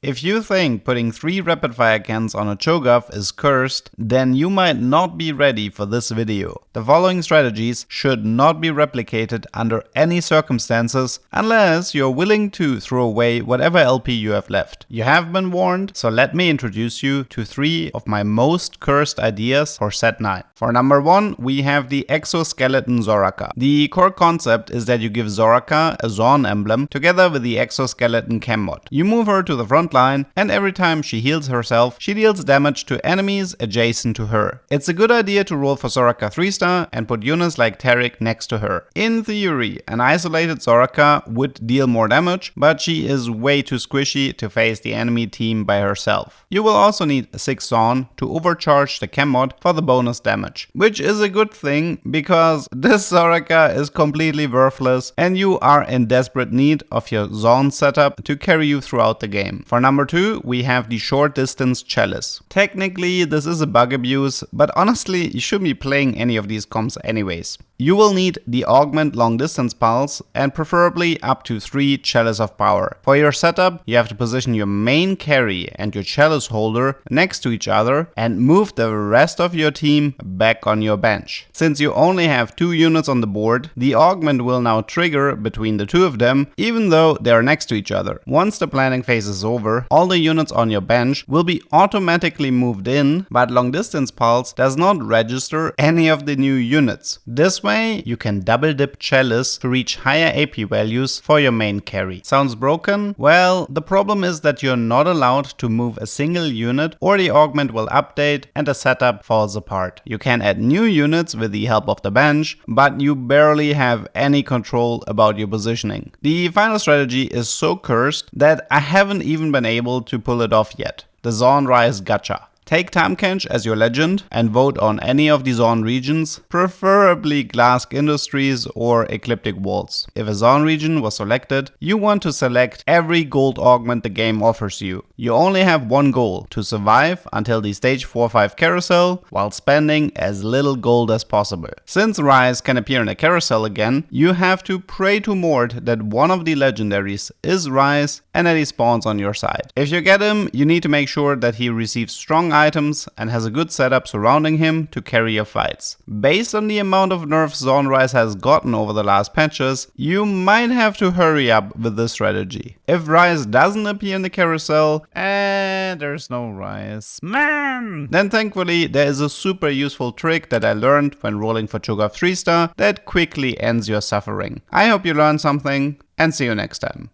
If you think putting 3 rapid fire cans on a Cho'Gath is cursed, then you might not be ready for this video. The following strategies should not be replicated under any circumstances unless you're willing to throw away whatever LP you have left. You have been warned, so let me introduce you to 3 of my most cursed ideas for set 9. For number 1, we have the Exoskeleton Zoraka. The core concept is that you give Zoraka a Zorn emblem together with the Exoskeleton Chem mod. You move her to the front line, and every time she heals herself, she deals damage to enemies adjacent to her. It's a good idea to roll for Zoraka 3-star and put units like Taric next to her. In theory, an isolated Zoraka would deal more damage, but she is way too squishy to face the enemy team by herself. You will also need 6 Zorn to overcharge the Chem mod for the bonus damage, which is a good thing because this Zoraka is completely worthless and you are in desperate need of your Zorn setup to carry you throughout the game. For number 2, we have the short distance Chalice. Technically this is a bug abuse, but honestly you shouldn't be playing any of these comps anyways. You will need the augment long distance pulse and preferably up to 3 Chalice of power. For your setup, you have to position your main carry and your Chalice holder next to each other and move the rest of your team back on your bench. Since you only have 2 units on the board, the augment will now trigger between the 2 of them even though they are next to each other. Once the planning phase is over, all the units on your bench will be automatically moved in, but long distance pulse does not register any of the new units. This way, you can double dip Chalice to reach higher AP values for your main carry. Sounds broken? Well, the problem is that you're not allowed to move a single unit or the augment will update and the setup falls apart. You can add new units with the help of the bench, but you barely have any control about your positioning. The final strategy is so cursed that I haven't even been able to pull it off yet. The Zorn Rise Gacha. Take Tamkench as your legend and vote on any of the Zorn regions, preferably Glask Industries or Ecliptic Walls. If a Zorn region was selected, you want to select every gold augment the game offers you. You only have one goal: to survive until the stage 4-5 carousel while spending as little gold as possible. Since Rise can appear in a carousel again, you have to pray to Mort that one of the legendaries is Rise and that he spawns on your side. If you get him, you need to make sure that he receives strong items and has a good setup surrounding him to carry your fights. Based on the amount of nerfs Zorn Rise has gotten over the last patches, you might have to hurry up with this strategy. If Rise doesn't appear in the carousel, and there's no Rise, man, then thankfully there is a super useful trick that I learned when rolling for Cho'Gath 3-star that quickly ends your suffering. I hope you learned something and see you next time.